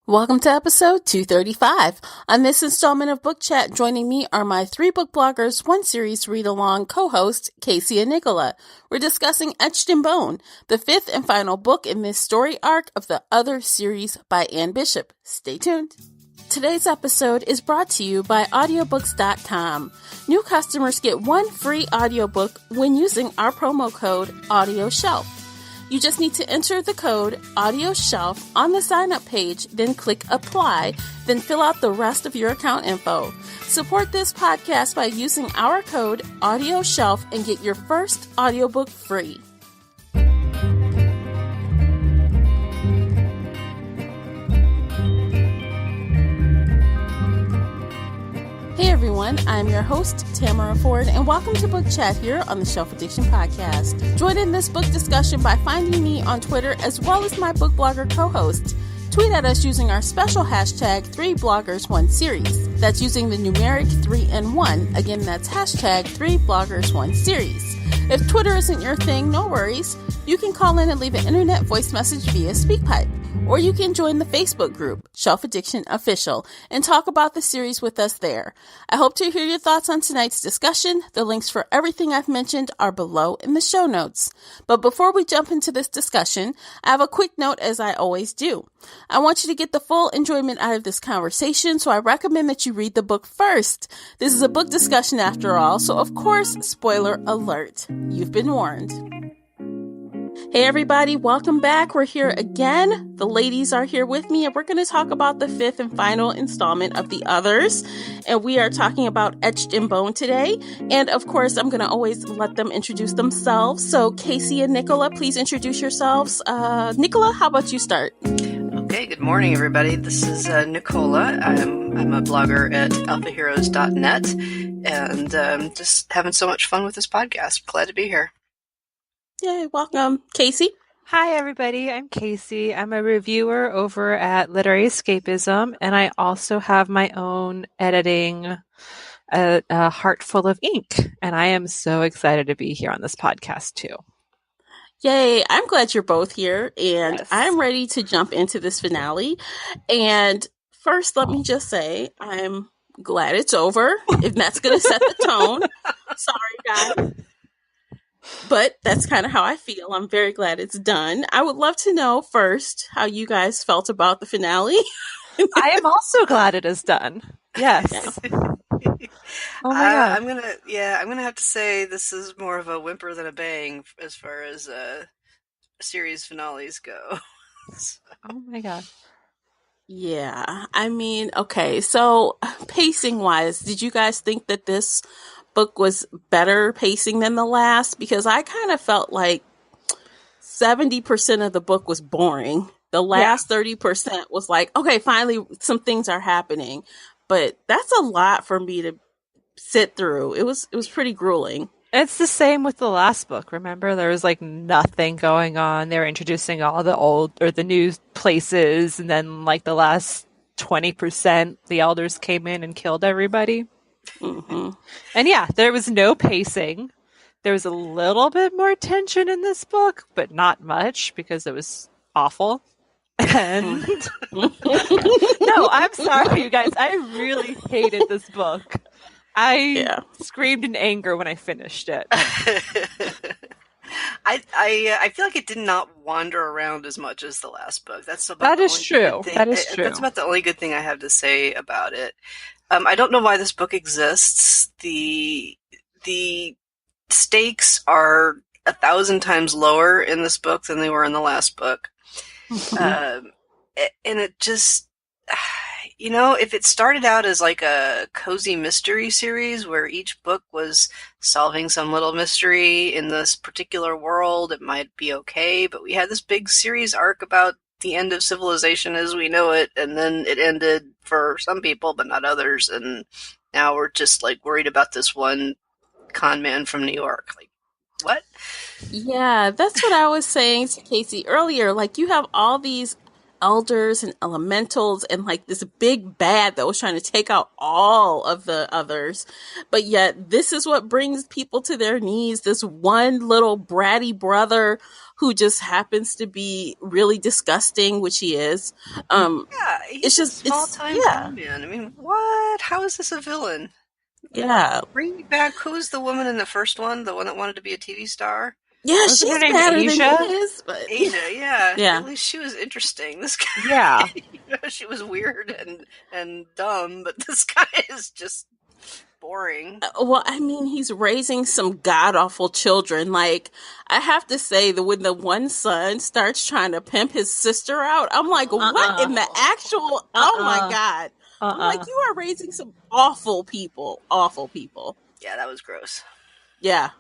Welcome to episode 235. On this installment of Book Chat, joining me are my three book bloggers, one series read-along co-host, Casey and Nicola. We're discussing Etched in Bone, the fifth and final book in this story arc of the Other series by Anne Bishop. Stay tuned. Today's episode is brought to you by audiobooks.com. New customers get one free audiobook when using our promo code AudioShelf. You just need to enter the code AudioShelf on the sign-up page, then click Apply, then fill out the rest of your account info. Support this podcast by using our code AudioShelf and get your first audiobook free. Hey everyone, I'm your host, Tamara Ford, and welcome to Book Chat here on the Shelf Addiction Podcast. Join in this book discussion by finding me on Twitter as well as my book blogger co-host. Tweet at us using our special hashtag 3bloggers1series. That's using the numeric 3 and 1. Again, that's hashtag 3bloggers1series. If Twitter isn't your thing, no worries. You can call in and leave an internet voice message via SpeakPipe. Or you can join the Facebook group, Shelf Addiction Official, and talk about the series with us there. I hope to hear your thoughts on tonight's discussion. The links for everything I've mentioned are below in the show notes. But before we jump into this discussion, I have a quick note as I always do. I want you to get the full enjoyment out of this conversation, so I recommend that you read the book first. This is a book discussion after all, so of course, spoiler alert. You've been warned. Hey everybody, welcome back. We're here again. The ladies are here with me and we're going to talk about the fifth and final installment of The Others. And we are talking about Etched in Bone today. And of course, I'm going to always let them introduce themselves. So Casey and Nicola, please introduce yourselves. Nicola, how about you start? Okay, good morning everybody. This is Nicola. I'm a blogger at alphaheroes.net and just having so much fun with this podcast. Glad to be here. Yay, welcome. Casey? Hi, everybody. I'm Casey. I'm a reviewer over at Literary Escapism, and I also have my own editing, a Heart Full of Ink, and I am so excited to be here on this podcast, too. Yay, I'm glad you're both here, and Yes. I'm ready to jump into this finale. And first, let me just say, I'm glad it's over, if that's going to set the tone. Sorry, guys. But that's kind of how I feel. I'm very glad it's done. I would love to know first how you guys felt about the finale. I am also glad it is done. Yes. Yeah. Oh my God. I'm gonna have to say this is more of a whimper than a bang as far as series finales go. Oh my God. Yeah, I mean, okay, so pacing wise, did you guys think that this book was better pacing than the last? Because I kind of felt like 70% of the book was boring. The last 30% was like, okay, finally some things are happening. But that's a lot for me to sit through. It was pretty grueling. It's the same with the last book. Remember, there was like nothing going on. They were introducing all the old or the new places, and then like the last 20%, the elders came in and killed everybody. Mm-hmm. And yeah, there was no pacing. There was a little bit more tension in this book, but not much because it was awful. And no, I'm sorry, you guys. I really hated this book. I screamed in anger when I finished it. I feel like it did not wander around as much as the last book. That is true. That's about the only good thing I have to say about it. I don't know why this book exists. The stakes are 1,000 times lower in this book than they were in the last book. And it just, if it started out as like a cozy mystery series where each book was solving some little mystery in this particular world, it might be okay. But we had this big series arc about the end of civilization as we know it, and then it ended for some people, but not others. And now we're just like worried about this one con man from New York. Like, what? Yeah, that's what I was saying to Casey earlier. Like, you have all these elders and elementals and like this big bad that was trying to take out all of the others. But yet this is what brings people to their knees. This one little bratty brother who just happens to be really disgusting, which he is. He's it's just a small-time con man. I mean, what? How is this a villain? Yeah. Bring me back. Who was the woman in the first one? The one that wanted to be a TV star? Yeah, she's better than he is. But Asia, yeah. Yeah. At least she was interesting. This guy, Yeah. She was weird and dumb, but this guy is just boring. Well, I mean, he's raising some god-awful children. Like, I have to say that when the one son starts trying to pimp his sister out, I'm like, what in the actual... Oh, my God. I'm like, you are raising some awful people. Awful people. Yeah, that was gross. Yeah.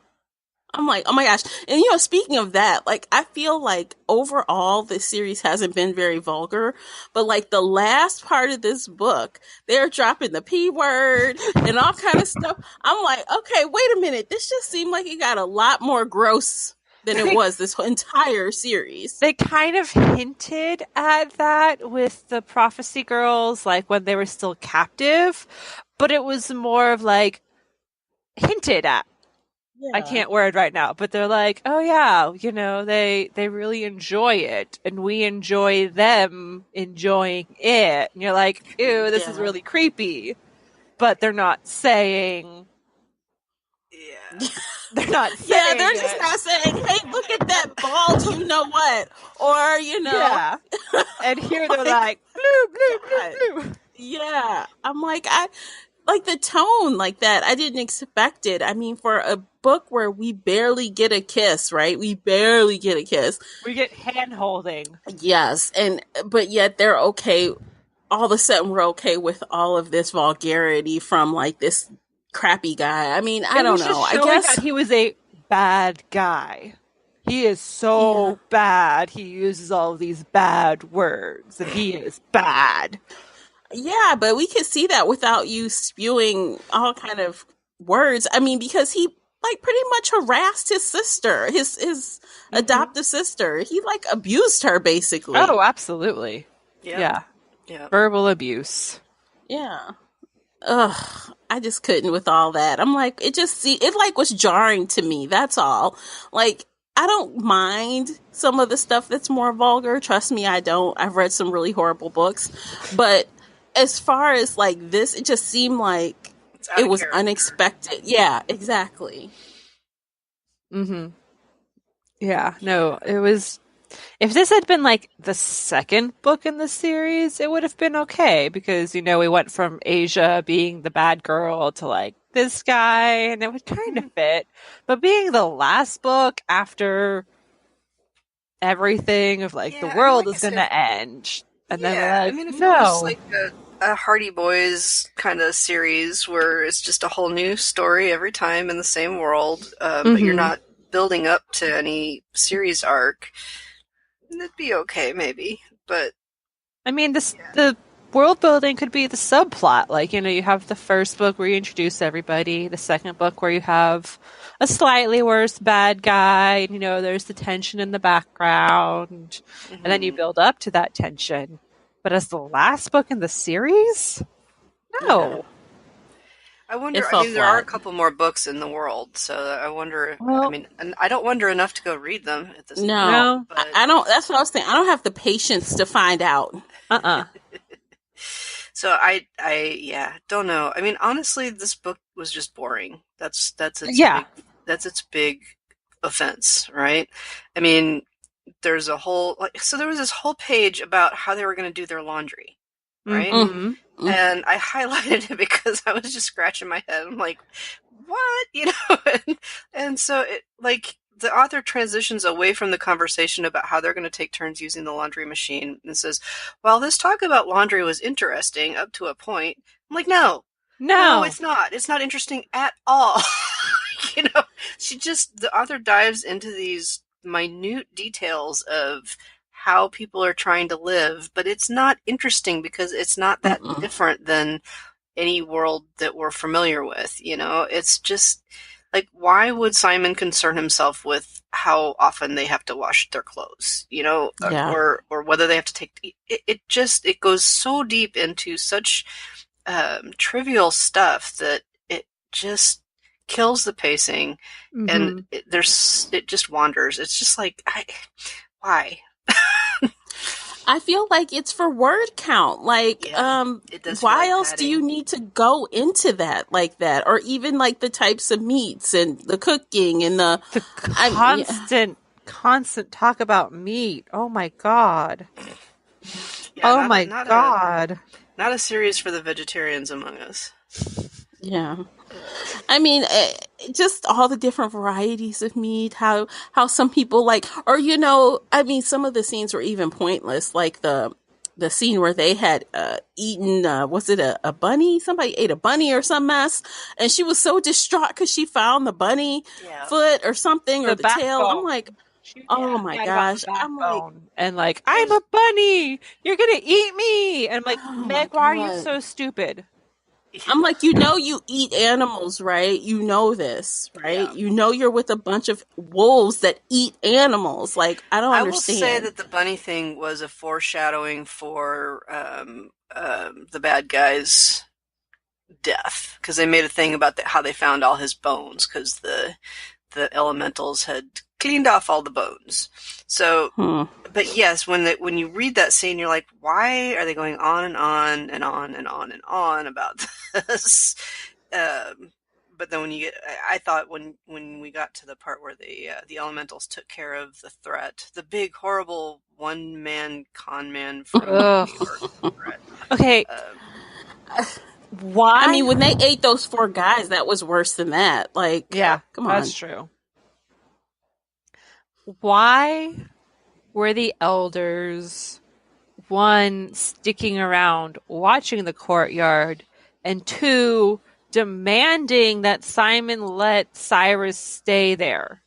I'm like, oh my gosh. And, you know, speaking of that, like, I feel like overall this series hasn't been very vulgar, but like the last part of this book, they're dropping the P word and all kind of stuff. I'm like, okay, wait a minute. This just seemed like it got a lot more gross than it was this entire series. They kind of hinted at that with the Prophecy Girls, like when they were still captive, but it was more of like hinted at. Yeah. I can't word right now, but they're like, oh yeah, you know, they really enjoy it, and we enjoy them enjoying it. And you're like, ew, this is really creepy. But they're not saying... Yeah. They're not saying Yeah, they're just not saying, hey, look at that bald, you know what? Or, you know... Yeah. And here they're like, blue, blue, blue, blue. Yeah. I'm like, like the tone like that, I didn't expect it. I mean, for a book where we barely get a kiss, right? We barely get a kiss. We get hand holding. Yes. But yet they're okay. All of a sudden we're okay with all of this vulgarity from like this crappy guy. I mean, I don't know. I guess that he was a bad guy. He is so bad. He uses all of these bad words and he is bad. Yeah, but we could see that without you spewing all kind of words. I mean, because he like pretty much harassed his sister, his adoptive sister. He like abused her basically. Oh, absolutely. Yeah. Verbal abuse. Yeah. Ugh, I just couldn't with all that. I'm like, it like was jarring to me. That's all. Like, I don't mind some of the stuff that's more vulgar. Trust me, I don't. I've read some really horrible books, but as far as like this, it just seemed like it was unexpected. Yeah, exactly. Mm-hmm. Yeah, no, it was... If this had been like the second book in the series, it would have been okay because, you know, we went from Asia being the bad girl to like this guy and it would kind of fit. But being the last book after everything of like the world is going to end. And then we're like, I mean, if it was like a Hardy Boys kind of series where it's just a whole new story every time in the same world, but you're not building up to any series arc, it'd be okay, maybe. But I mean, the world building could be the subplot. Like, you know, you have the first book where you introduce everybody, the second book where you have a slightly worse bad guy, and, you know, there's the tension in the background, and then you build up to that tension. But as the last book in the series? No. Yeah. I wonder, there are a couple more books in the world, so I wonder, and I don't wonder enough to go read them at this point. No, but I don't, that's what I was saying. I don't have the patience to find out. So I don't know. I mean, honestly, this book was just boring. That's its big offense, right? I mean, there's a whole, there was this whole page about how they were going to do their laundry, right? Mm-hmm. And I highlighted it because I was just scratching my head. I'm like, what? You know? and so it, like, the author transitions away from the conversation about how they're going to take turns using the laundry machine and says, while this talk about laundry was interesting up to a point, I'm like, no, it's not. It's not interesting at all. You know, the author dives into these minute details of how people are trying to live, but it's not interesting because it's not that different than any world that we're familiar with. You know, it's just, Like, why would Simon concern himself with how often they have to wash their clothes, Yeah. or whether they have to take, it goes so deep into such trivial stuff that it just kills the pacing, and it just wanders. It's just like, why? I feel like it's for word count. Like, it does feel why like else do padding. you need to go into that like that? Or even like the types of meats and the cooking and the constant talk about meat. Oh my God. Yeah, my God. Not a series for the vegetarians among us. Yeah. I mean, just all the different varieties of meat, how some people like, or, I mean, some of the scenes were even pointless, like the scene where they had eaten, was it a bunny? Somebody ate a bunny or some mess, and she was so distraught because she found the bunny foot or something, or the tail. I'm like, oh my gosh. I'm like, and like, I'm a bunny. You're going to eat me. And I'm like, Meg, why are you so stupid? I'm like, you eat animals, right? You know this, right? Yeah. You're with a bunch of wolves that eat animals. Like, I don't understand. I will say that the bunny thing was a foreshadowing for the bad guy's death, because they made a thing about how they found all his bones, because the elementals had cleaned off all the bones. So, but yes, when you read that scene, you're like, why are they going on and on and on and on and on about this? But then I thought when we got to the part where the elementals took care of the threat, the big horrible one-man con man from New York threat. Okay. Why? I mean, when they ate those 4 guys, that was worse than that. Like, yeah, come on. That's true. Why were the elders, 1, sticking around watching the courtyard, and 2, demanding that Simon let Cyrus stay there?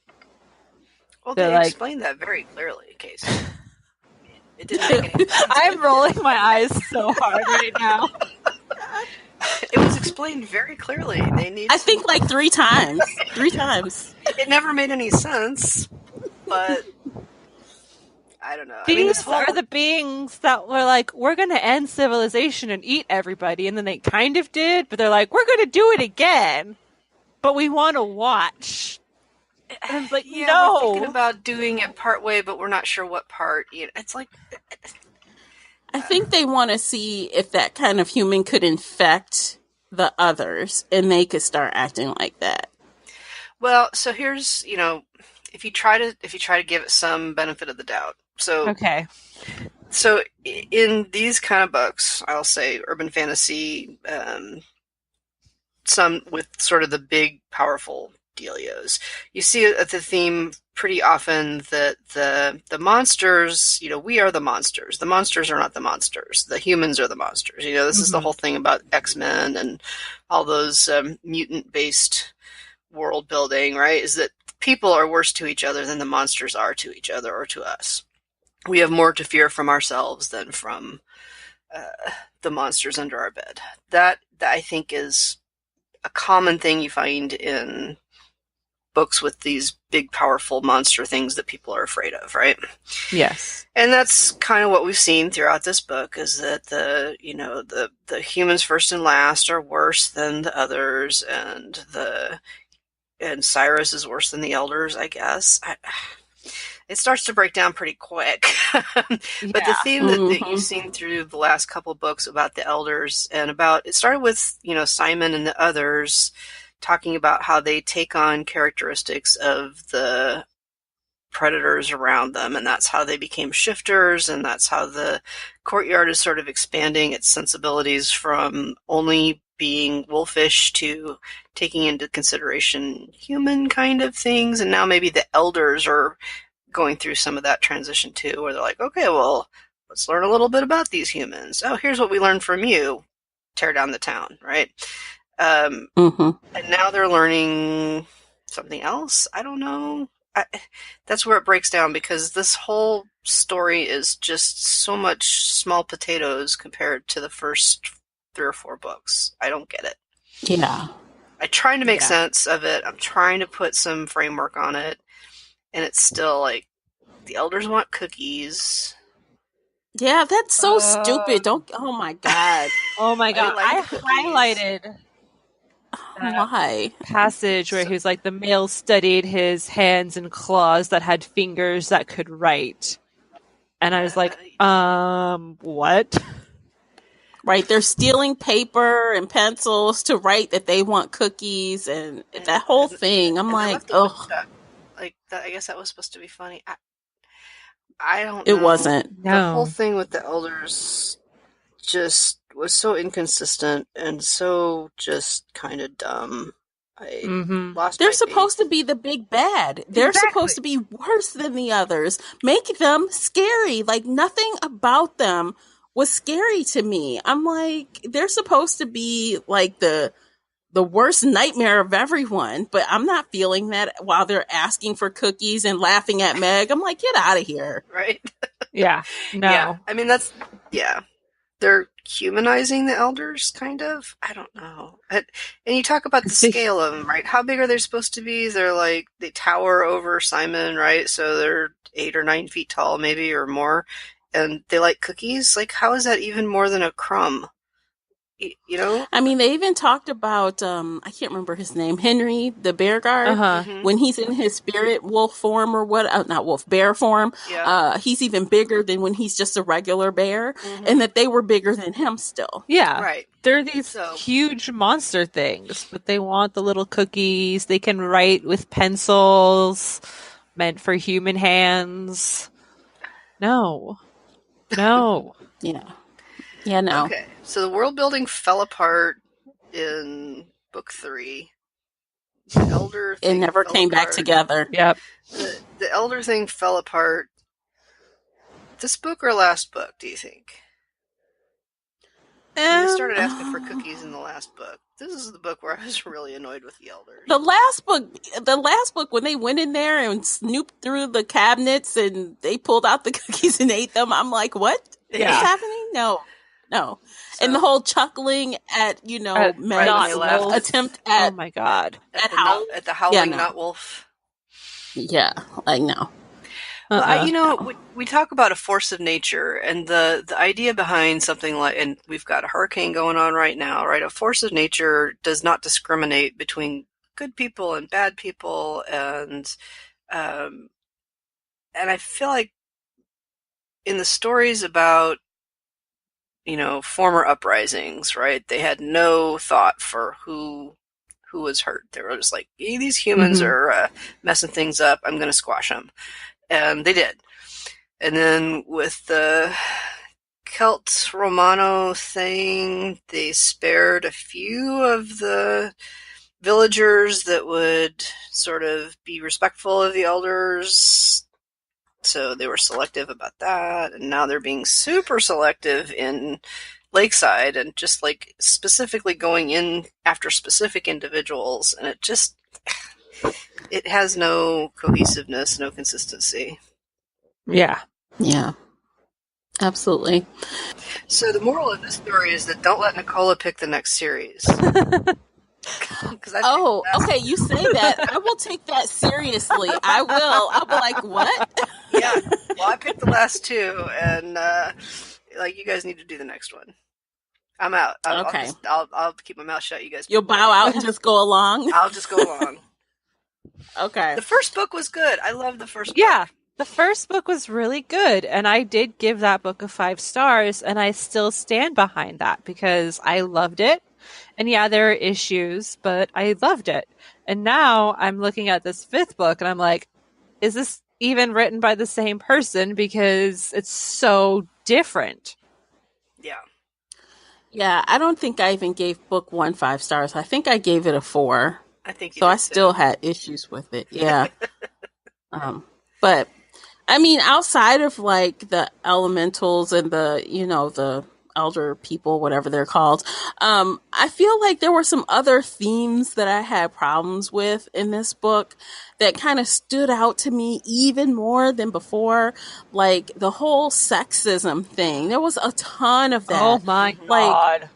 Well, they explained that very clearly, Casey. It didn't make any sense. I'm rolling my eyes so hard right now. It was explained very clearly. I think like 3 times. 3 times. It never made any sense, but I don't know. These are the beings that were like, we're going to end civilization and eat everybody, and then they kind of did, but they're like, we're going to do it again, but we want to watch. And it's like, no. We're thinking about doing it part way, but we're not sure what part. It's like, I think they want to see if that kind of human could infect the others, and they could start acting like that. Well, so here's, if you try to give it some benefit of the doubt. So okay. So in these kind of books, I'll say urban fantasy, some with sort of the big, powerful dealios, you see the theme pretty often that the monsters, we are the monsters. The monsters are not the monsters. The humans are the monsters. This is the whole thing about X-Men and all those mutant-based world building, right? Is that people are worse to each other than the monsters are to each other or to us. We have more to fear from ourselves than from the monsters under our bed. That I think is a common thing you find in books with these big, powerful monster things that people are afraid of, right? Yes. And that's kind of what we've seen throughout this book, is that the humans first and last are worse than the others, and Cyrus is worse than the elders, I guess. It starts to break down pretty quick. But the theme that you've seen through the last couple of books about the elders, and it started with, Simon and the others talking about how they take on characteristics of the predators around them, and that's how they became shifters, and that's how the courtyard is sort of expanding its sensibilities from only being wolfish to taking into consideration human kind of things. And now maybe the elders are going through some of that transition too, where they're like, okay, well, let's learn a little bit about these humans. Oh, here's what we learned from you. Tear down the town, right? And now they're learning something else. I don't know. That's where it breaks down, because this whole story is just so much small potatoes compared to the first 3 or 4 books. I don't get it. Yeah. I'm trying to make sense of it. I'm trying to put some framework on it. And it's still like, the elders want cookies. Yeah, that's so stupid. Oh my God. Oh my God. I highlighted Why? passage where he was like, the male studied his hands and claws that had fingers that could write. And I was like, what? Right, they're stealing paper and pencils to write that they want cookies and that whole thing. I'm like, oh. Like, I guess that was supposed to be funny. I don't know. It wasn't. No. The whole thing with the elders just was so inconsistent and so just kind of dumb. I lost They're my supposed faith. to be the big bad. They're supposed to be worse than the others. Make them scary. Like, nothing about them was scary to me. I'm like, they're supposed to be like the worst nightmare of everyone, but I'm not feeling that while they're asking for cookies and laughing at Meg. I'm like, get out of here. Right? Yeah. No. Yeah. I mean, they're humanizing the elders, kind of. I don't know. And you talk about the scale of them, right? How big are they supposed to be? They're like, they tower over Simon, right? So they're 8 or 9 feet tall, maybe, or more. And they like cookies? Like, how is that even more than a crumb? You know? I mean, they even talked about, I can't remember his name, Henry, the bear guard, when he's in his spirit wolf form or what, not wolf, bear form. Yeah. He's even bigger than when he's just a regular bear, and that they were bigger than him still. Yeah. Right. They're these huge monster things, but they want the little cookies. They can write with pencils meant for human hands. No. Yeah. Yeah, no. Okay. So the world building fell apart in book 3. The elder thing It never came back together. Yep. The elder thing fell apart. This book or last book, do you think? They started asking for cookies in the last book. This is the book where I was really annoyed with the elders. The last book, when they went in there and snooped through the cabinets and they pulled out the cookies and ate them, I'm like, what is happening? No. So, and the whole chuckling at, Meg's attempt at, oh my God, at the howling not wolf. Yeah, like no. Well, we talk about a force of nature, and the idea behind something like, and we've got a hurricane going on right now, right? A force of nature does not discriminate between good people and bad people, and I feel like in the stories about, former uprisings, right? They had no thought for who was hurt. They were just like, hey, these humans are messing things up. I'm going to squash them. And they did. And then with the Celt Romano thing, they spared a few of the villagers that would sort of be respectful of the elders. So they were selective about that. And now they're being super selective in Lakeside and just like specifically going in after specific individuals. And it has no cohesiveness, no consistency. Yeah. Yeah. Absolutely. So the moral of this story is that don't let Nicola pick the next series. Okay, you say that. I will take that seriously. I will. I'll be like, what? Yeah. Well, I picked the last 2, and you guys need to do the next one. I'm out. Okay. I'll keep my mouth shut. You guys. You'll bow out and just go along? I'll just go along. Okay. The first book was good. I loved the first book. Yeah. The first book was really good, and I did give that book a 5 stars, and I still stand behind that because I loved it. And yeah, there are issues, but I loved it. And now I'm looking at this 5th book, and I'm like, is this even written by the same person? Because it's so different. Yeah. Yeah, I don't think I even gave book 1 5 stars. I think I gave it a 4. I think you so. did I still had issues with it. Yeah. But I mean, outside of like the elementals and the elder people, whatever they're called, I feel like there were some other themes that I had problems with in this book that kind of stood out to me even more than before. Like the whole sexism thing. There was a ton of that. Oh my God.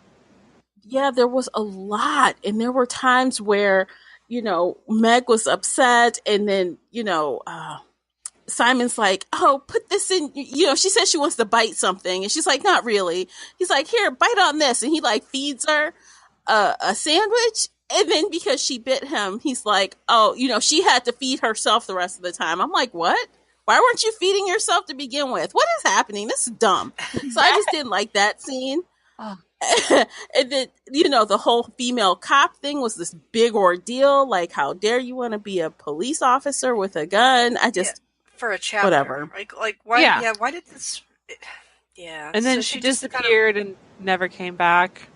Yeah, there was a lot. And there were times where, Meg was upset and then, Simon's like, oh, put this in, she says she wants to bite something. And she's like, not really. He's like, here, bite on this. And he like feeds her a sandwich. And then because she bit him, he's like, oh, she had to feed herself the rest of the time. I'm like, what? Why weren't you feeding yourself to begin with? What is happening? This is dumb. So I just didn't like that scene. Oh. And then, the whole female cop thing was this big ordeal. Like, how dare you want to be a police officer with a gun? I just... Yeah, for a chapter. Whatever. Like why... Yeah, why did this... Yeah. And then she disappeared and never came back.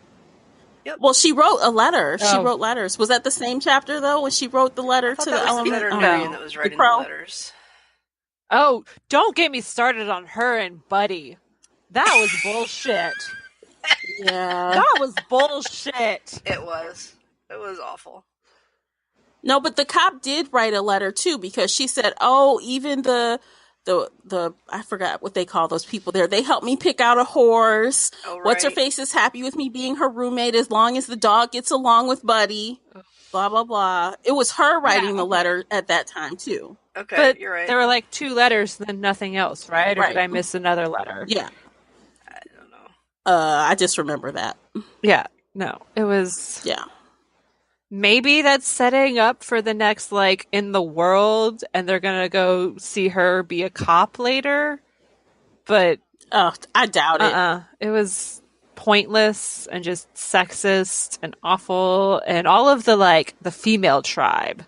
Yep. Well, she wrote a letter. Oh. She wrote letters. Was that the same chapter, though, when she wrote the letter to the veterinarian that was writing the letters. Oh, don't get me started on her and Buddy. That was bullshit. Yeah. That was bullshit. It was. It was awful. No, but the cop did write a letter, too, because she said, oh, even the I forgot what they call those people there. They helped me pick out a horse. Oh, right. What's her face is happy with me being her roommate as long as the dog gets along with Buddy. Blah, blah, blah. It was her writing the letter at that time, too. Okay, but you're right. There were like 2 letters, then nothing else, right? Or did I miss another letter? Yeah. I don't know. I just remember that. Yeah. No, it was... Yeah. Maybe that's setting up for the next, like, in the world, and they're gonna go see her be a cop later. But... Oh, I doubt it. It was pointless and just sexist and awful, and all of the female tribe.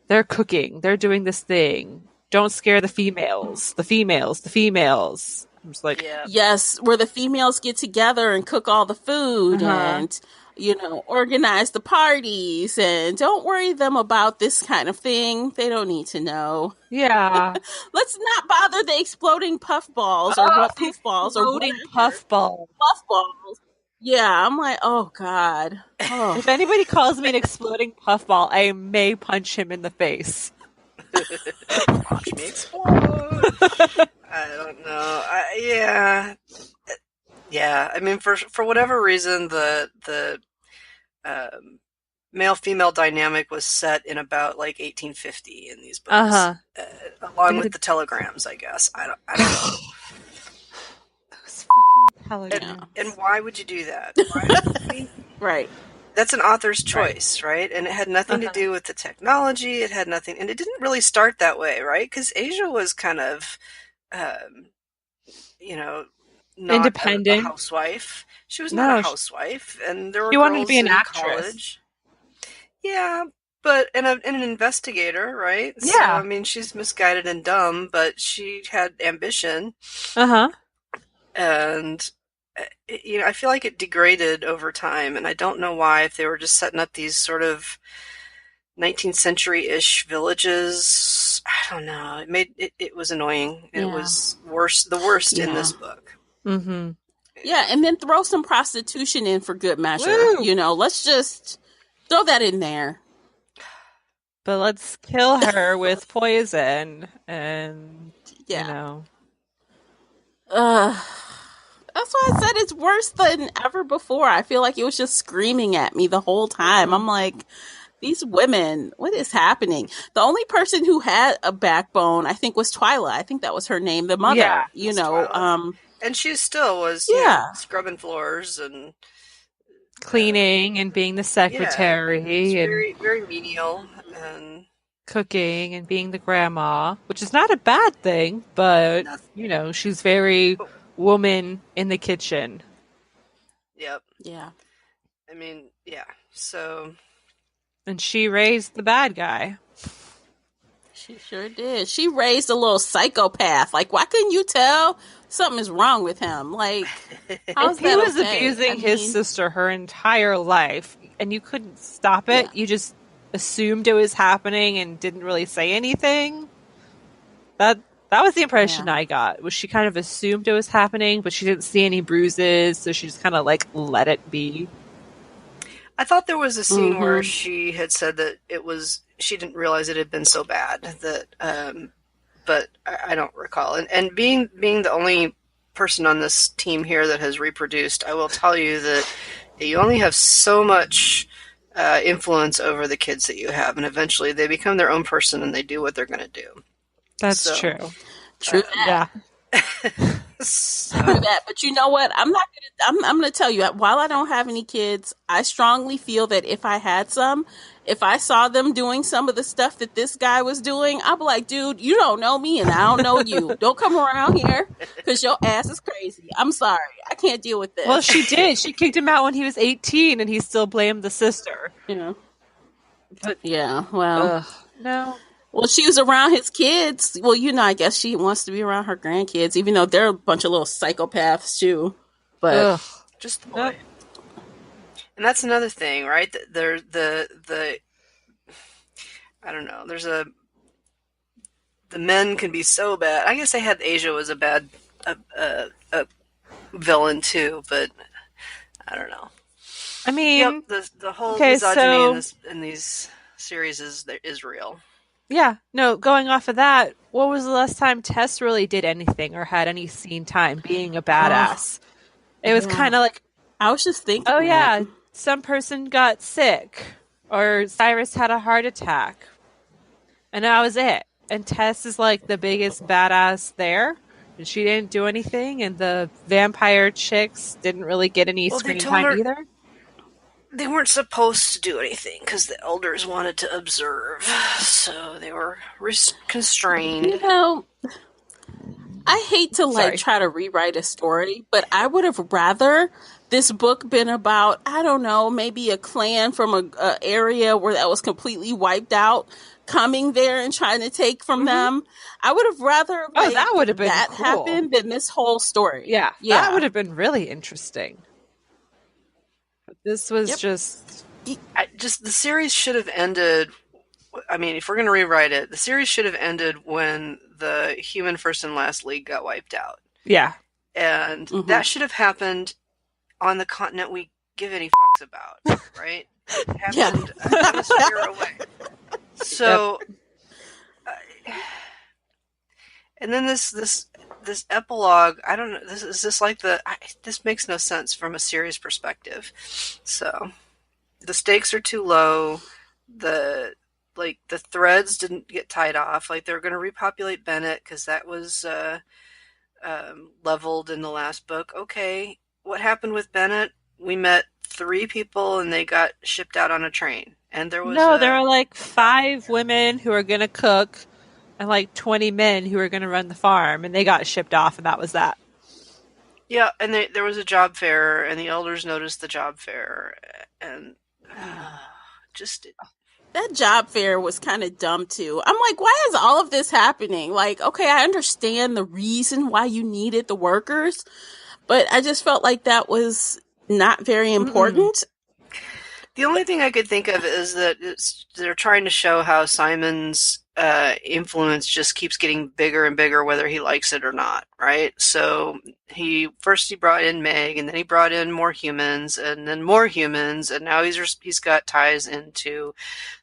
They're cooking. They're doing this thing. Don't scare the females. The females. The females. I'm just like... Yeah. Yes, where the females get together and cook all the food and... organize the parties, and don't worry them about this kind of thing. They don't need to know. Yeah. Let's not bother the exploding puffballs or what poof balls or exploding puffballs. Puffballs. Yeah, I'm like, oh God. Oh. If anybody calls me an exploding puffball, I may punch him in the face. Watch me explode. I don't know. Yeah. I mean, for whatever reason, the male-female dynamic was set in about like 1850 in these books, along with the telegrams. I guess I don't know. Those fucking telegrams. And why would you do that? Right. That's an author's choice, right? And it had nothing to do with the technology. It had nothing, and it didn't really start that way, right? Because Asia was kind of, not independent a housewife. She was not a housewife, and there were girls wanted to be an actress. College. Yeah, but and an investigator, right? Yeah. So, I mean, she's misguided and dumb, but she had ambition. And I feel like it degraded over time, and I don't know why. If they were just setting up these sort of 19th century-ish villages, I don't know. It made it was annoying. It was the worst in this book. Mm-hmm. Yeah, and then throw some prostitution in for good measure. Woo! Let's just throw that in there. But let's kill her with poison, and that's why I said it's worse than ever before. I feel like it was just screaming at me the whole time. I'm like, these women, what is happening? The only person who had a backbone, I think, was Twyla. I think that was her name, the mother. Yeah, and she still was scrubbing floors and cleaning and being the secretary and very, very menial and cooking and being the grandma, which is not a bad thing, but she's very woman in the kitchen. Yep. Yeah. I mean, yeah. So, and she raised the bad guy. She sure did. She raised a little psychopath. Like, why couldn't you tell something is wrong with him? Like, how's he was abusing his sister her entire life, and you couldn't stop it. You just assumed it was happening and didn't really say anything. That was the impression I got. Was she kind of assumed it was happening, but she didn't see any bruises, so she just kind of let it be. I thought there was a scene where she had said that she didn't realize it had been so bad that, but I don't recall. And being the only person on this team here that has reproduced, I will tell you that You only have so much influence over the kids that you have, and eventually they become their own person and they do what they're going to do. That's true. True that. Yeah. True that. But you know what? I'm going to tell you, while I don't have any kids, I strongly feel that if I had some, if I saw them doing some of the stuff that this guy was doing, I'd be like, dude, you don't know me and I don't know you. Don't come around here because your ass is crazy. I'm sorry. I can't deal with this. Well, she did. She kicked him out when he was 18 and he still blamed the sister. Yeah. But, yeah. Well, no. Well, she was around his kids. Well, I guess she wants to be around her grandkids, even though they're a bunch of little psychopaths too. But just the boy. And that's another thing, right? The I don't know. The men can be so bad. I guess they had Asia was a bad a villain too, but I don't know. I mean, the whole misogyny in these series is real. Yeah, no, going off of that, what was the last time Tess really did anything or had any scene time being a badass? It was kind of like... I was just thinking... Oh, yeah, some person got sick, or Cyrus had a heart attack, and that was it. And Tess is like the biggest badass there, and she didn't do anything, and the vampire chicks didn't really get any screen time either. They weren't supposed to do anything because the elders wanted to observe, so they were constrained. I hate to try to rewrite a story, but I would have rather this book been about, I don't know, maybe a clan from a area where that was completely wiped out, coming there and trying to take from them. I would have rather that would have been cool. happen than this whole story. Yeah, that would have been really interesting. This was just the series should have ended. I mean, if we're going to rewrite it, the series should have ended when the Human First and Last League got wiped out. Yeah. And that should have happened on the continent we give any fucks about, right? It happened a hemisphere away. So, and then this epilogue, I don't know, this makes no sense from a series perspective. So the stakes are too low. The threads didn't get tied off. Like they're going to repopulate Bennett because that was leveled in the last book. Okay, what happened with Bennett? We met 3 people and they got shipped out on a train. And there was there were like 5 women who were going to cook and like 20 men who were going to run the farm, and they got shipped off, and that was that. Yeah, and there was a job fair, and the elders noticed the job fair, and that job fair was kind of dumb too. I'm like, why is all of this happening? Like, okay, I understand the reason why you needed the workers, but I just felt like that was not very important. The only thing I could think of is that they're trying to show how Simon's influence just keeps getting bigger and bigger, whether he likes it or not, right? So he brought in Meg, and then he brought in more humans, and then more humans, and now he's got ties into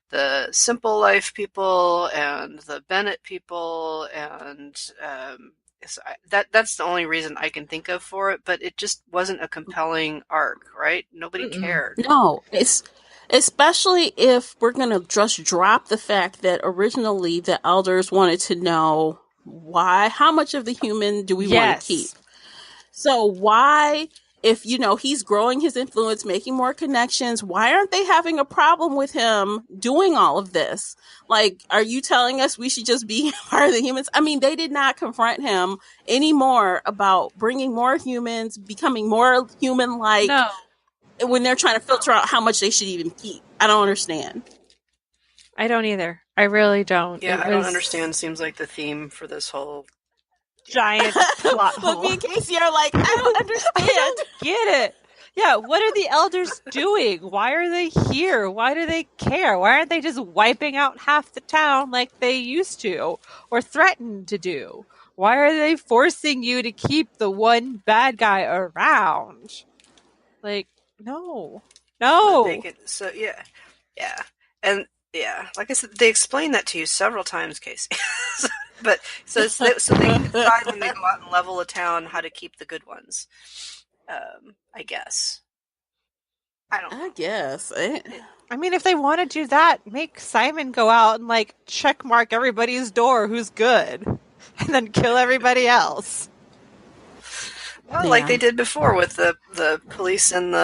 the Simple Life people and the Bennett people, and so that's the only reason I can think of for it. But it just wasn't a compelling arc, right? Nobody cared. No, especially if we're going to just drop the fact that originally the elders wanted to know how much of the human do we want to keep? So why, if, he's growing his influence, making more connections, why aren't they having a problem with him doing all of this? Like, are you telling us we should just be part of the humans? I mean, they did not confront him anymore about bringing more humans, becoming more human-like. No. When they're trying to filter out how much they should even keep. I don't understand. I don't either. I really don't. Yeah, I don't understand. Seems like the theme for this whole giant plot hole. Look, me and Casey are like, I don't understand. I don't get it. Yeah, what are the elders doing? Why are they here? Why do they care? Why aren't they just wiping out half the town like they used to or threatened to do? Why are they forcing you to keep the one bad guy around? Like, No. Like I said, they explain that to you several times, Casey. But so they can decide when they go out and level a town how to keep the good ones. I guess. I don't know. I guess. I mean, if they want to do that, make Simon go out and like check mark everybody's door who's good, and then kill everybody else. Well, like they did before with the police and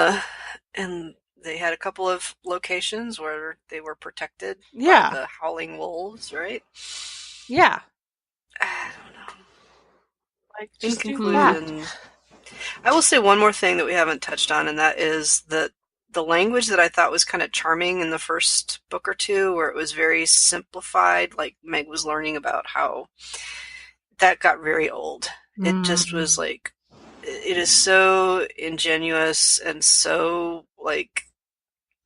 they had a couple of locations where they were protected by the howling wolves, right? Yeah. I don't know. Like, Just conclusion. I will say one more thing that we haven't touched on, and that is the language that I thought was kind of charming in the first book or two, where it was very simplified, like Meg was learning about how that got very old. It just was like, it is so ingenuous and so, like,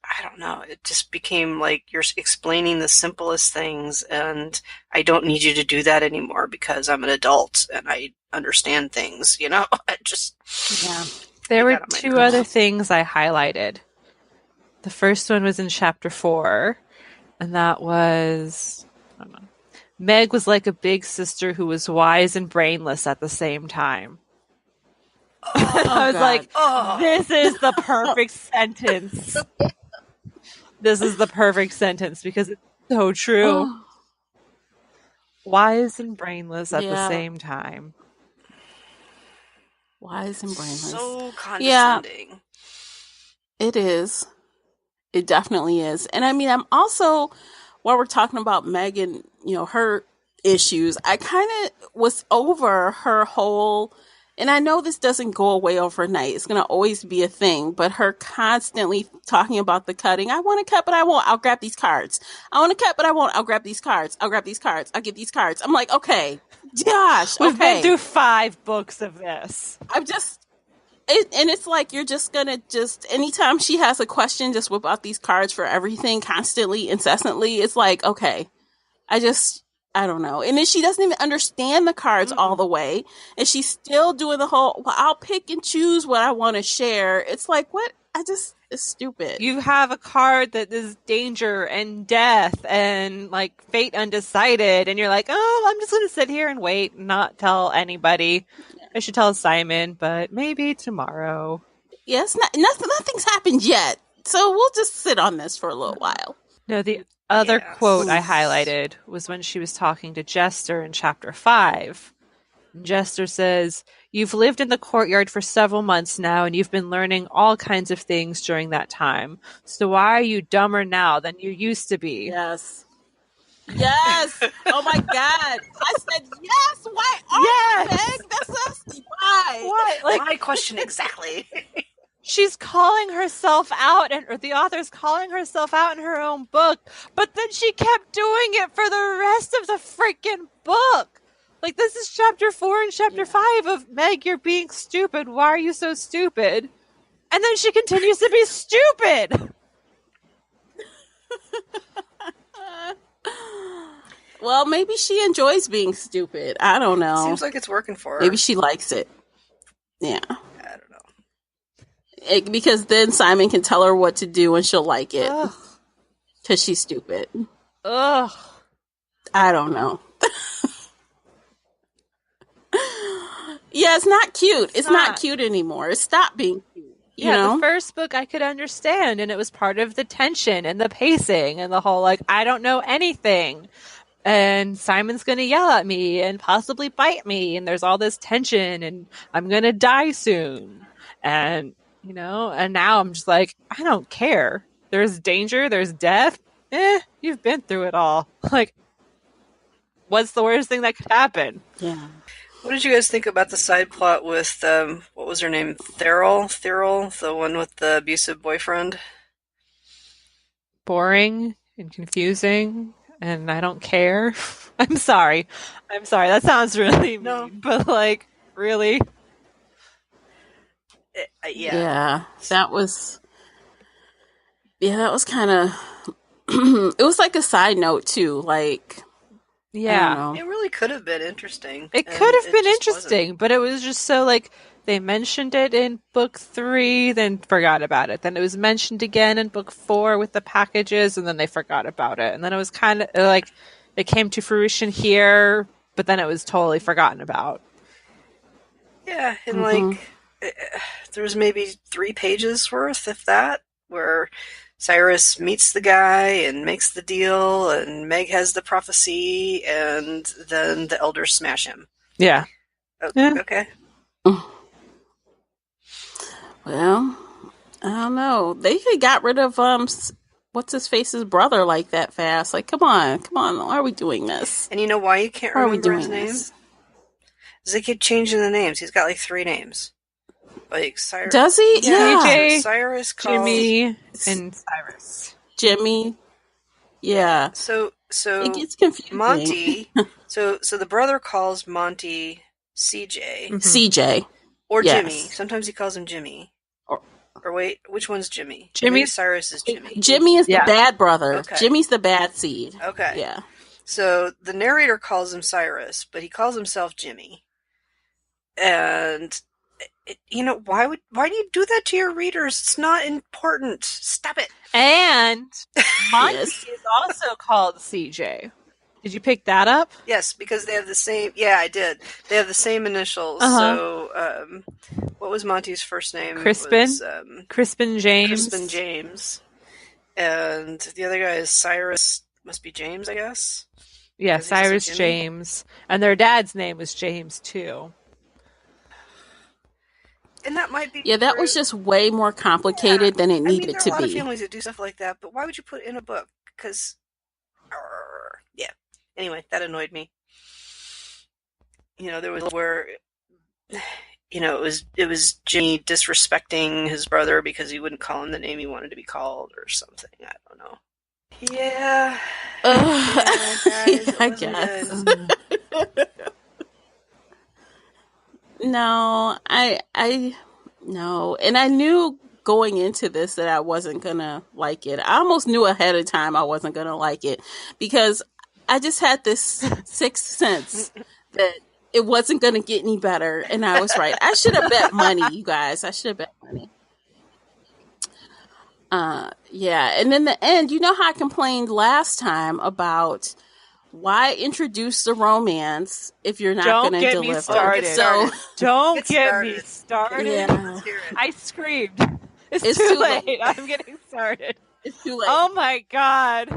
I don't know, it just became like you're explaining the simplest things, and I don't need you to do that anymore because I'm an adult and I understand things, you know? There were two other things I highlighted. The first one was in chapter 4, and that was, I don't know, Meg was like a big sister who was wise and brainless at the same time. I was like, this is the perfect sentence. This is the perfect sentence because it's so true. Wise and brainless at the same time. Wise and brainless. So condescending. Yeah, it is. It definitely is. And I mean, I'm also, while we're talking about Megan, you know, her issues, I kind of was over her whole, and I know this doesn't go away overnight. It's going to always be a thing, but her constantly talking about the cutting. I want to cut, but I won't. I'll grab these cards. I want to cut, but I won't. I'll grab these cards. I'll grab these cards. I'll get these cards. I'm like, okay, gosh, We've been through 5 books of this. And it's like, you're just going to anytime she has a question, just whip out these cards for everything constantly, incessantly. It's like, okay, I don't know. And then she doesn't even understand the cards all the way. And she's still doing the whole, well, I'll pick and choose what I want to share. It's like, what? It's stupid. You have a card that is danger and death and like fate undecided. And you're like, oh, I'm just going to sit here and wait and not tell anybody. I should tell Simon, but maybe tomorrow. Yes, nothing's happened yet. So we'll just sit on this for a little while. No, the other quote I highlighted was when she was talking to Jester in chapter 5. Jester says, "You've lived in the courtyard for several months now, and you've been learning all kinds of things during that time. So why are you dumber now than you used to be?" Yes. Yes. Oh my God. I said yes. Why are you, Meg? That's us. Why? What? Like, my question exactly. She's calling herself out, or the author's calling herself out in her own book, but then she kept doing it for the rest of the freaking book. Like, this is chapter 4 and chapter 5 of Meg, you're being stupid. Why are you so stupid? And then she continues to be stupid. Well, maybe she enjoys being stupid. I don't know. Seems like it's working for her. Maybe she likes it. Yeah. I don't know. Because then Simon can tell her what to do and she'll like it. Because she's stupid. Ugh. I don't know. Yeah, it's not cute. It's not cute anymore. It stopped being cute. You know? The first book I could understand, and it was part of the tension and the pacing and the whole, like, I don't know anything. And Simon's going to yell at me and possibly bite me. And there's all this tension and I'm going to die soon. And, you know, and now I'm just like, I don't care. There's danger. There's death. You've been through it all. Like, what's the worst thing that could happen? Yeah. What did you guys think about the side plot with, what was her name? Thyril, the one with the abusive boyfriend? Boring and confusing. And I don't care. I'm sorry. That sounds really mean, but like, really? Yeah. That was kind of, it was like a side note too. Like, yeah. It really could have been interesting. It could have been interesting, but it was just so like, they mentioned it in book 3, then forgot about it. Then it was mentioned again in book 4 with the packages, and then they forgot about it. And then it was kind of like it came to fruition here, but then it was totally forgotten about. Yeah, and like there was maybe 3 pages worth, if that, where Cyrus meets the guy and makes the deal, and Meg has the prophecy, and then the elders smash him. Yeah. Okay. Well, I don't know. They got rid of what's his face's brother like that fast. Like, come on, why are we doing this? And you know why you can't Why are we remember his doing name? this? Because they keep changing the names. He's got like 3 names. Like Cyrus. Does he? Yeah. DJ, Cyrus calls Jimmy, and Cyrus. Jimmy. Yeah. So It gets confusing. Monty. so the brother calls Monty CJ. CJ. Or Yes. Jimmy. Sometimes he calls him Jimmy. Or wait, which one's Jimmy? Jimmy. Maybe Cyrus is Jimmy. Jimmy is the bad brother. Okay. Jimmy's the bad seed. Okay. Yeah. So the narrator calls him Cyrus, but he calls himself Jimmy. And why do you do that to your readers? It's not important. Stop it. And Monty is also called CJ. Did you pick that up? Yes, because they have the same. Yeah, I did. They have the same initials. Uh-huh. So, what was Monty's first name? Crispin. Crispin James. Crispin James. And the other guy is Cyrus. Must be James, I guess. Yeah, Because Cyrus he's a Jimmy. James. And their dad's name was James, too. And that might be. Yeah, that was just way more complicated than it needed there are to a lot of be. families that do stuff like that, but why would you put it in a book? Because, yeah. Anyway, that annoyed me. There was where, it was Jimmy disrespecting his brother because he wouldn't call him the name he wanted to be called or something. I don't know. Yeah. Guys, I guess. No, no. And I knew going into this that I wasn't going to like it. I almost knew ahead of time I wasn't going to like it because I just had this sixth sense that it wasn't going to get any better. And I was right. I should have bet money, you guys. I should have bet money. Yeah. And then the end, you know how I complained last time about why introduce the romance if you're not going to deliver? Me started. So don't get me started. Yeah. I screamed. It's too late. I'm getting started. It's too late. Oh my god.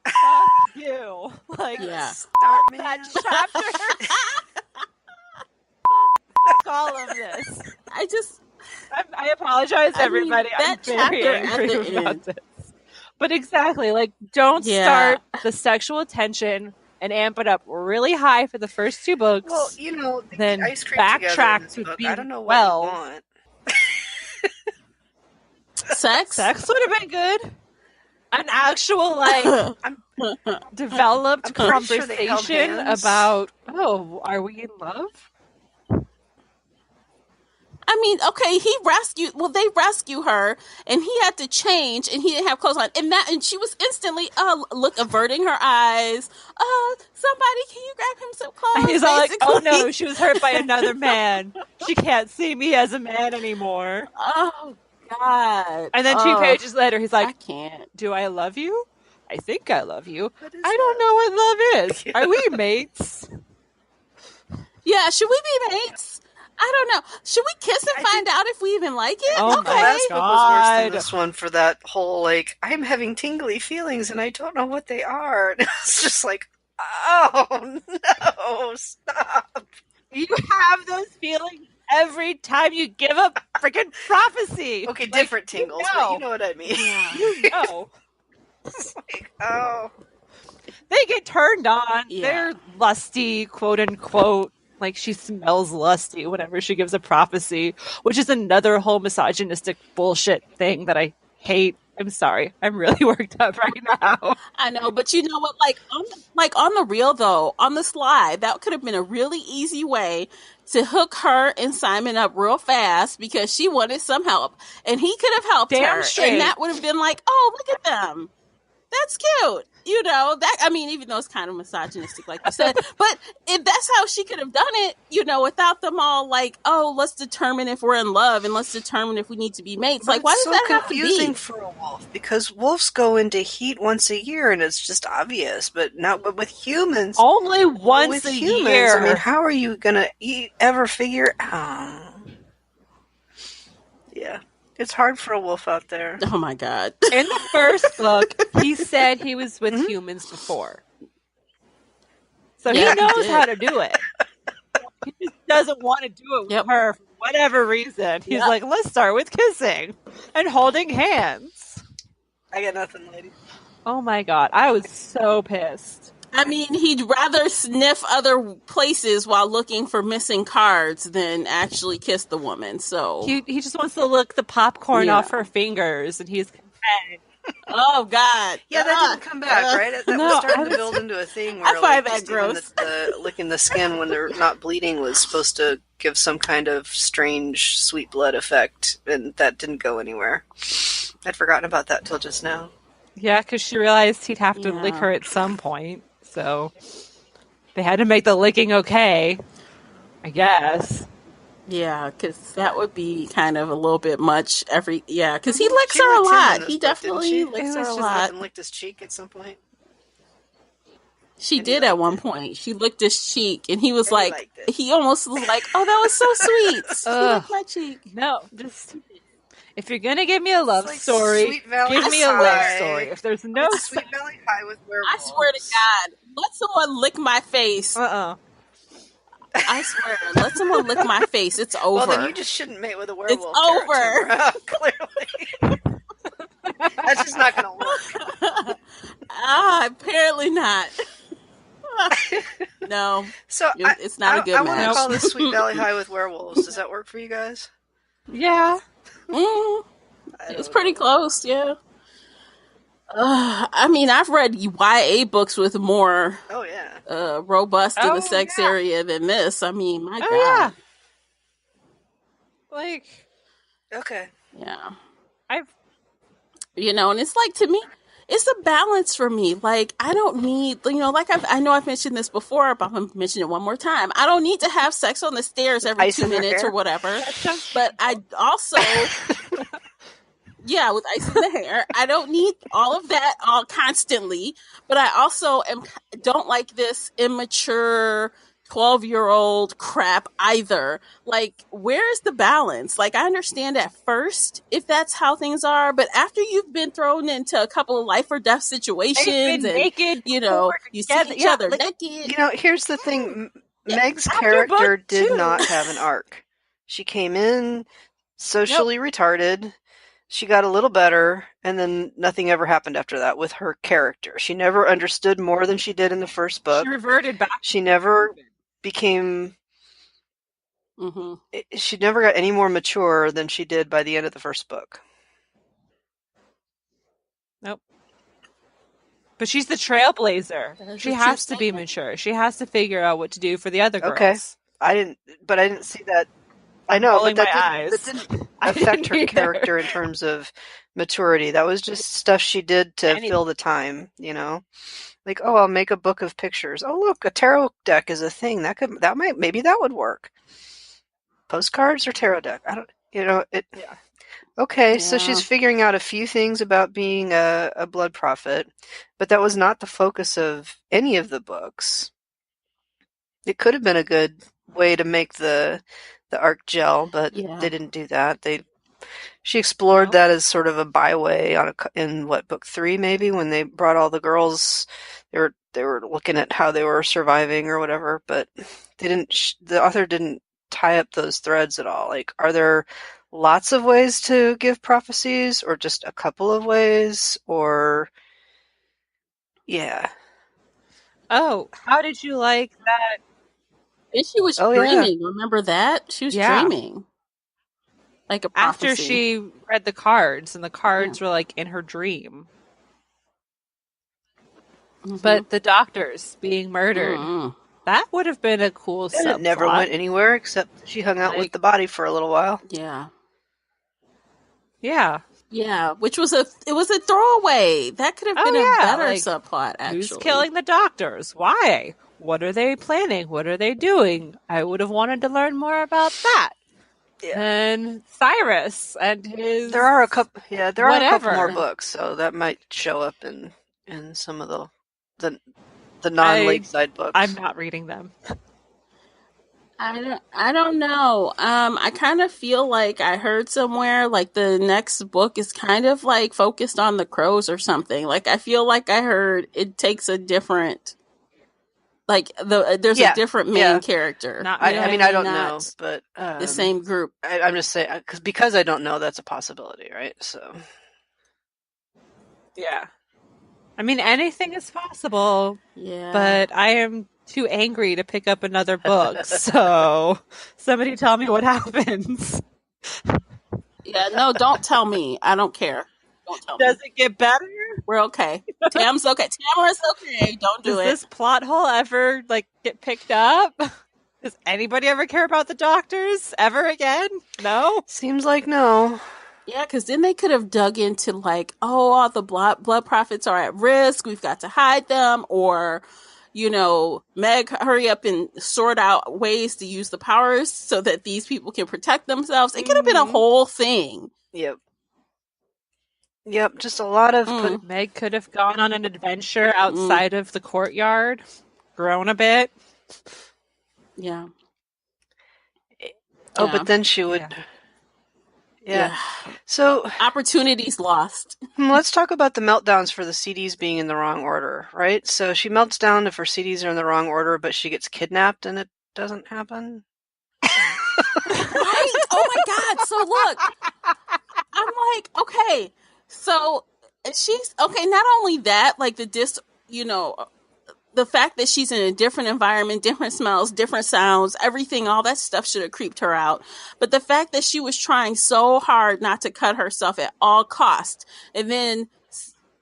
Fuck you. Like, yeah. Start that chapter. Fuck all of this. I apologize, everybody. I'm very angry about this. But exactly, like, don't start the sexual tension and amp it up really high for the first 2 books. Well, then ice cream backtrack to book, be I don't know what you want. Sex would have been good. An actual, like, developed conversation about, are we in love? I mean, okay, they rescue her, and he had to change, and he didn't have clothes on, and she was instantly, averting her eyes. Somebody, can you grab him some clothes? And he's all like, oh no, she was hurt by another man. She can't see me as a man anymore. Oh, God. And then 2 pages later, he's like, I can't. Do I love you? I think I love you. I don't know what love is. Are we mates? Yeah, should we be mates? I don't know. Should we kiss and find out if we even like it? Oh okay. The last book was worse than this one for that whole, like, I'm having tingly feelings and I don't know what they are. And it's just like, oh, no, stop. You have those feelings every time you give a freaking prophecy. Okay, different tingles, but you know what I mean. Yeah. You know. It's like, oh. They get turned on. Yeah. They're lusty, quote unquote. Like, she smells lusty whenever she gives a prophecy, which is another whole misogynistic bullshit thing that I hate. I'm sorry. I'm really worked up right now. I know, but you know what? On the real though, on the slide, that could have been a really easy way to hook her and Simon up real fast because she wanted some help, and he could have helped her, and that would have been like, oh, look at them. That's cute. Even though it's kind of misogynistic, like you said, but if that's how she could have done it, without them all like, oh, let's determine if we're in love and let's determine if we need to be mates. But like, why does that have to be? It's so confusing for a wolf because wolves go into heat once a year and it's just obvious, but not with humans. Only once a year. I mean, how are you gonna ever figure out? Yeah. It's hard for a wolf out there. Oh my god. In the first book, he said he was with humans before. So Yeah, he knows did. how to do it. He just doesn't want to do it with her for whatever reason. He's like, let's start with kissing and holding hands. I got nothing, lady. Oh my god, I was so pissed. I mean, he'd rather sniff other places while looking for missing cards than actually kiss the woman. So He just wants to lick the popcorn off her fingers, and he's content. Oh God! Yeah, that didn't come back, right? That was starting to build into a thing where I find that gross. The licking the skin when they're not bleeding was supposed to give some kind of strange sweet blood effect, and that didn't go anywhere. I'd forgotten about that till just now. Yeah, because she realized he'd have to lick her at some point, so they had to make the licking okay, I guess. Yeah, because that would be kind of a little bit much. Because he licks her a lot. He definitely licks her a lot. And licked his cheek at some point. She did at one point. She licked his cheek, and he was like, he almost was like, "Oh, that was so sweet." He licked my cheek. No, just if you're gonna give me a love story, give me a love story. If there's no Sweet Valley High with werewolves. I swear to God, let someone lick my face. I swear, let someone lick my face. It's over. Well, then you just shouldn't mate with a werewolf. It's over. Clearly. That's just not going to work. Apparently not. No. So it's not a good match. I want to call this Sweet Valley High with werewolves. Does that work for you guys? Yeah. It's pretty close, yeah. I mean, I've read YA books with more robust in the sex area than this. I mean, my God. Yeah. Like, okay. Yeah. And it's like, to me, it's a balance for me. Like, I don't need, like I know I've mentioned this before, but I'm mentioning it one more time. I don't need to have sex on the stairs every 2 minutes or whatever. But I also... Yeah, with ice in the hair. I don't need all of that all constantly, but I also don't like this immature 12-year-old crap either. Like, where's the balance? Like, I understand at first if that's how things are, but after you've been thrown into a couple of life or death situations and naked, you see each other naked. Here's the thing. Meg's character did not have an arc. She came in socially retarded. She got a little better, and then nothing ever happened after that with her character. She never understood more than she did in the first book. She reverted back. She never became... She never got any more mature than she did by the end of the first book. Nope. But she's the trailblazer. She has to be mature. She has to figure out what to do for the other girls. Okay. I didn't see that. I know, but that didn't affect her character in terms of maturity. That was just stuff she did to fill the time, Like, I'll make a book of pictures. Oh, look, a tarot deck is a thing. Maybe that would work. Postcards or tarot deck? I don't, Yeah. Okay, so she's figuring out a few things about being a blood prophet, but that was not the focus of any of the books. It could have been a good way to make the arc gel, but they didn't do that. She explored that as sort of a byway in book 3 maybe, when they brought all the girls. They were looking at how they were surviving or whatever, but the author didn't tie up those threads at all. Like, are there lots of ways to give prophecies, or just a couple of ways, or Oh, how did you like that? And she was dreaming. Remember that? She was dreaming. Like a prophecy. After she read the cards, and the cards were like in her dream. But the doctors being murdered, that would have been a cool subplot. It never went anywhere, except she hung out with the body for a little while. Yeah. Yeah. Yeah, which was a throwaway. That could have been a better subplot, actually. Who's killing the doctors? Why? What are they planning? What are they doing? I would have wanted to learn more about that. Yeah. And Cyrus and his... There are a couple more books, so that might show up in some of the non-Lakeside books. I'm not reading them. I don't know. I kind of feel like I heard somewhere like the next book is kind of like focused on the crows or something. Like I feel like I heard it takes a different like there's a different main character. Not You know I mean, what I don't Not know, but the same group. I'm just saying because I don't know, that's a possibility, right? So Yeah. I mean, anything is possible, Yeah. but I am too angry to pick up another book. So somebody tell me what happens. Yeah, no, don't tell me. I don't care. Don't tell Does me. it get better? We're okay. Tam's okay. Tamara's okay. Don't do Does it. this plot hole ever like get picked up? Does anybody ever care about the doctors ever again? No? seems like no. Yeah, because then they could have dug into like, oh, all the blood prophets are at risk. We've got to hide them, or Meg, hurry up and sort out ways to use the powers so that these people can protect themselves. It could have been a whole thing. Yep, just a lot of Meg could have gone on an adventure outside of the courtyard, grown a bit. Yeah. Oh, but then she would. Yeah. Yeah. So Opportunities lost. let's talk about the meltdowns for the CDs being in the wrong order, right? So she melts down if her CDs are in the wrong order, but she gets kidnapped and it doesn't happen. Right? Oh my God. So look, I'm like, okay, so she's okay. Not only that, like the fact that she's in a different environment, different smells, different sounds, everything, all that stuff should have creeped her out. But the fact that she was trying so hard not to cut herself at all costs, and then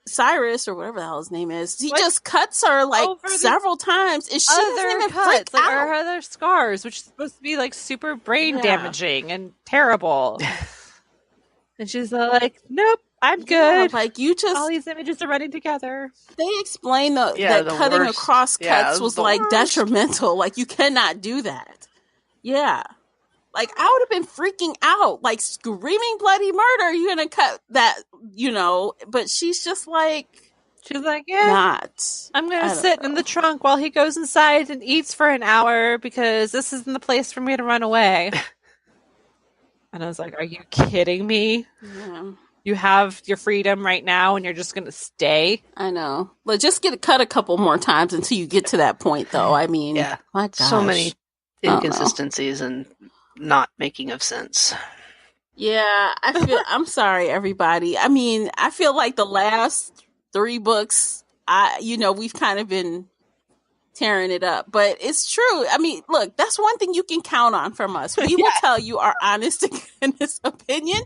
Cyrus, or whatever the hell his name is, he just cuts her like several times, and she doesn't even cuts, freak like out. her other scars, which is supposed to be like super brain damaging and terrible. And she's like, nope, I'm good. Like you just all these images are running together. They explain that cutting worst. across cuts was like worst. detrimental. Like you cannot do that. Yeah. Like I would have been freaking out, like screaming bloody murder. You're gonna cut that, but she's just like, I'm gonna sit in the trunk while he goes inside and eats for an hour because this isn't the place for me to run away. And I was like, are you kidding me? Yeah. You have your freedom right now and you're just going to stay? I know. But just get cut a couple more times until you get to that point, though. I mean, my gosh. So many inconsistencies and not making of sense. Yeah, I'm sorry, everybody. I mean, I feel like the last 3 books, we've kind of been tearing it up, but it's true. I mean, look, that's one thing you can count on from us. We will tell you our honest to goodness opinion.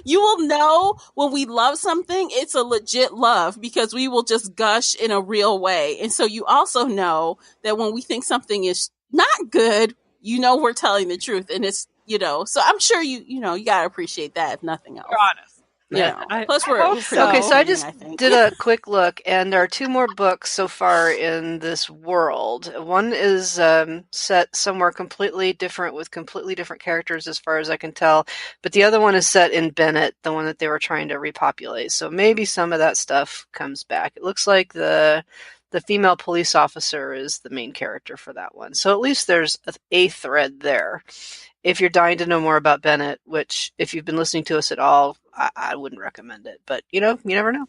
You will know when we love something, it's a legit love because we will just gush in a real way. And so you also know that when we think something is not good, we're telling the truth, and it's, so I'm sure you gotta appreciate that if nothing else. You're honest. Plus we're okay, so I just did a quick look, and there are 2 more books so far in this world. One is set somewhere completely different with completely different characters as far as I can tell, but the other one is set in Bennett, the one that they were trying to repopulate. So maybe some of that stuff comes back. It looks like the female police officer is the main character for that one. So at least there's a thread there. If you're dying to know more about Bennett, which if you've been listening to us at all, I wouldn't recommend it. But, you never know.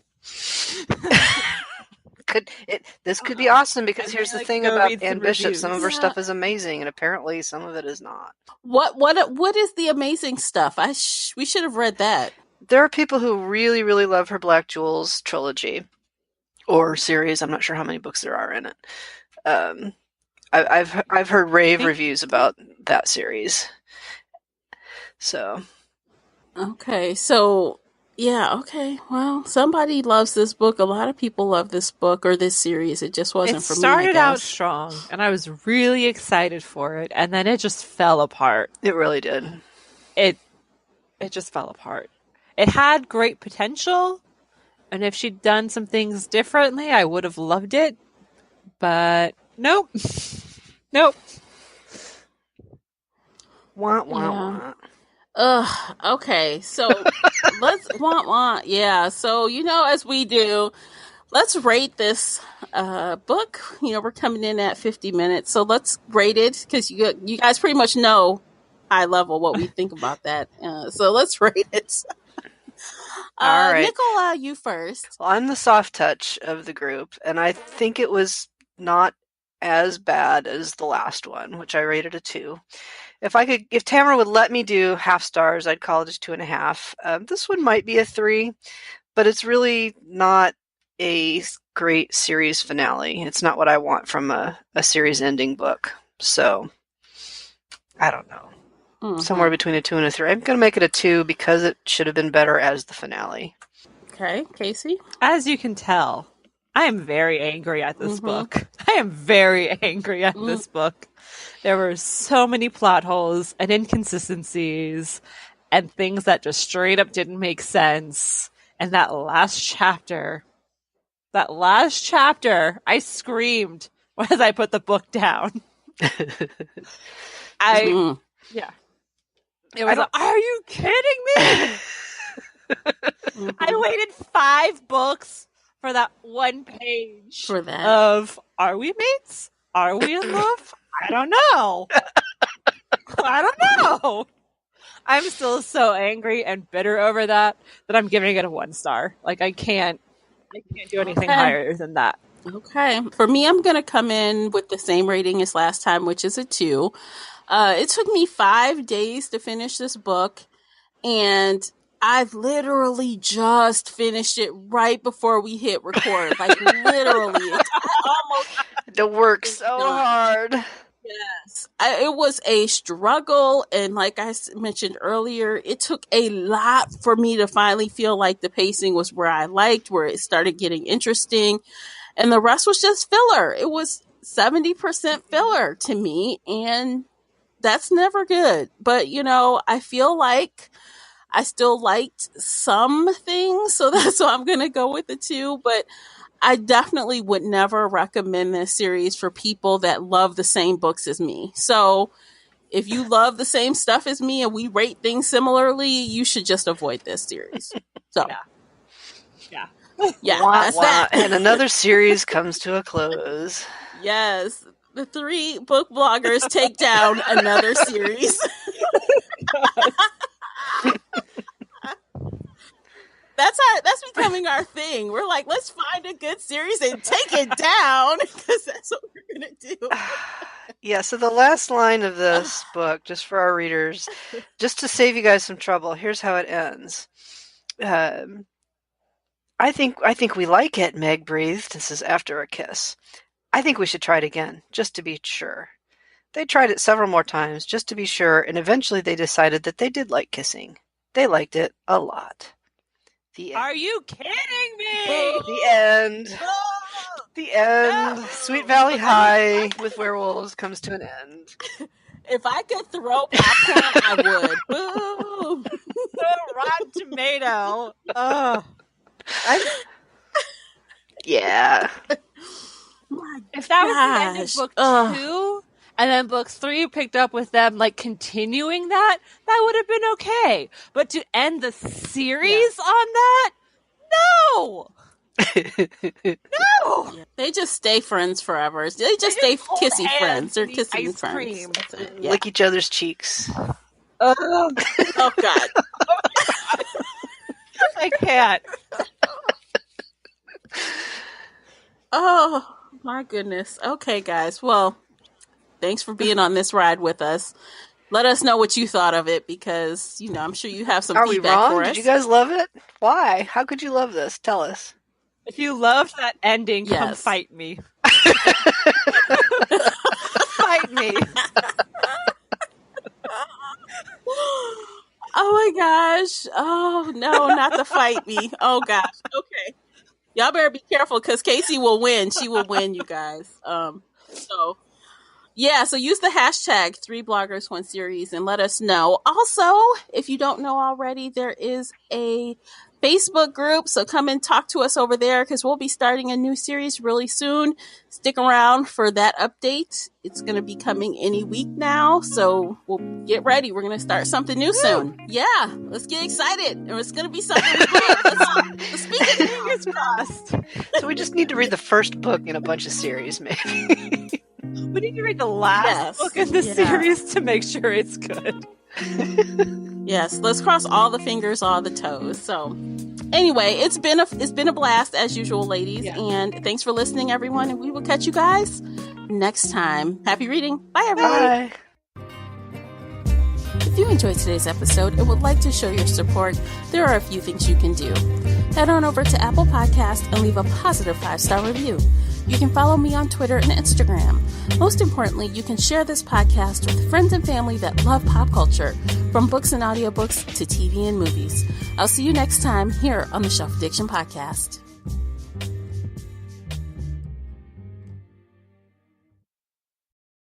This could be awesome because here's the thing about Anne Bishop. Reviews. Some of her stuff is amazing, and apparently some of it is not. What is the amazing stuff? We should have read that. There are people who really, really love her Black Jewels trilogy or series. I'm not sure how many books there are in it. I've heard rave reviews about that series. So, okay, well, somebody loves this book. A lot of people love this book or this series. It just wasn't for me. It started out strong, and I was really excited for it, and then it just fell apart. It really did. It just fell apart. It had great potential, and if she'd done some things differently, I would have loved it. But nope. Nope. Wah. Okay, so let's yeah. So as we do, let's rate this book. You know, we're coming in at 50 minutes, so let's rate it because you guys pretty much know high level what we think about that. So let's rate it. All right. Nicola, you first. Well, I'm the soft touch of the group, and I think it was not as bad as the last one, which I rated a 2. If Tamara would let me do half stars, I'd call it a 2.5. This one might be a 3, but it's really not a great series finale. It's not what I want from a series ending book. So, I don't know. Mm-hmm. Somewhere between a 2 and a 3. I'm going to make it a 2 because it should have been better as the finale. Okay, Casey? As you can tell, I am very angry at this book. I am very angry at this book. There were so many plot holes and inconsistencies and things that just straight up didn't make sense. And that last chapter, I screamed as I put the book down. Yeah. It was like, are you kidding me? I waited 5 books for that one page of, are we mates? Are we in love? I don't know. I don't know. I'm still so angry and bitter over that I'm giving it a 1 star. Like, I can't do anything higher than that. Okay. For me, I'm going to come in with the same rating as last time, which is a 2. It took me 5 days to finish this book, and I've literally just finished it right before we hit record. Like, literally. It's almost... It works so hard. Yes. It was a struggle, and like I mentioned earlier, it took a lot for me to finally feel like the pacing was where I liked, where it started getting interesting, and the rest was just filler. It was 70% filler to me, and that's never good. But, you know, I feel like I still liked some things, so that's why I'm going to go with the 2. But I definitely would never recommend this series for people that love the same books as me. So if you love the same stuff as me and we rate things similarly, you should just avoid this series. So, yeah, that's that. And another series comes to a close. Yes. The 3 book bloggers take down another series. That's becoming our thing. We're like, let's find a good series and take it down because that's what we're going to do. Yeah, so the last line of this book, just for our readers, just to save you guys some trouble, here's how it ends. I think we like it, Meg breathed. This is after a kiss. I think we should try it again, just to be sure. They tried it several more times, just to be sure, and eventually they decided that they did like kissing. They liked it a lot. The end. Are you kidding me? The end. The end. Sweet Valley High with werewolves comes to an end. If I could throw popcorn, I would. Boom. Rotten Tomato. Yeah. If that was the end of book 2, and then book 3 picked up with them like continuing that would have been okay. But to end the series on that, no. No. Yeah. They just stay friends forever. They just stay kissy friends. They're kissing ice friends. Cream. Lick each other's cheeks. Oh God. I can't. Oh my goodness. Okay, guys. Well, thanks for being on this ride with us. Let us know what you thought of it because, you know, I'm sure you have some Are feedback we wrong? for us. Did you guys love it? Why? How could you love this? Tell us. If you loved that ending, come fight me. Fight me. Oh my gosh. Oh no, not to fight me. Oh gosh. Okay. Y'all better be careful because Casey will win. She will win, you guys. So use the hashtag 3bloggers1series and let us know. Also, if you don't know already, there is a Facebook group, so come and talk to us over there because we'll be starting a new series really soon. Stick around for that update. It's going to be coming any week now, so we'll get ready. We're going to start something new soon. Yeah, let's get excited. It's going to be something good. Let's speak it. Fingers crossed. So we we just need to read the first book in a bunch of series, maybe. We need to read the last book in the series to make sure it's good. Yes, let's cross all the fingers, all the toes. So, anyway, it's been a blast as usual, ladies, and thanks for listening, everyone. And we will catch you guys next time. Happy reading! Bye, everybody. Bye. If you enjoyed today's episode and would like to show your support, there are a few things you can do. Head on over to Apple Podcasts and leave a positive 5-star review. You can follow me on Twitter and Instagram. Most importantly, you can share this podcast with friends and family that love pop culture, from books and audiobooks to TV and movies. I'll see you next time here on the Shelf Addiction Podcast.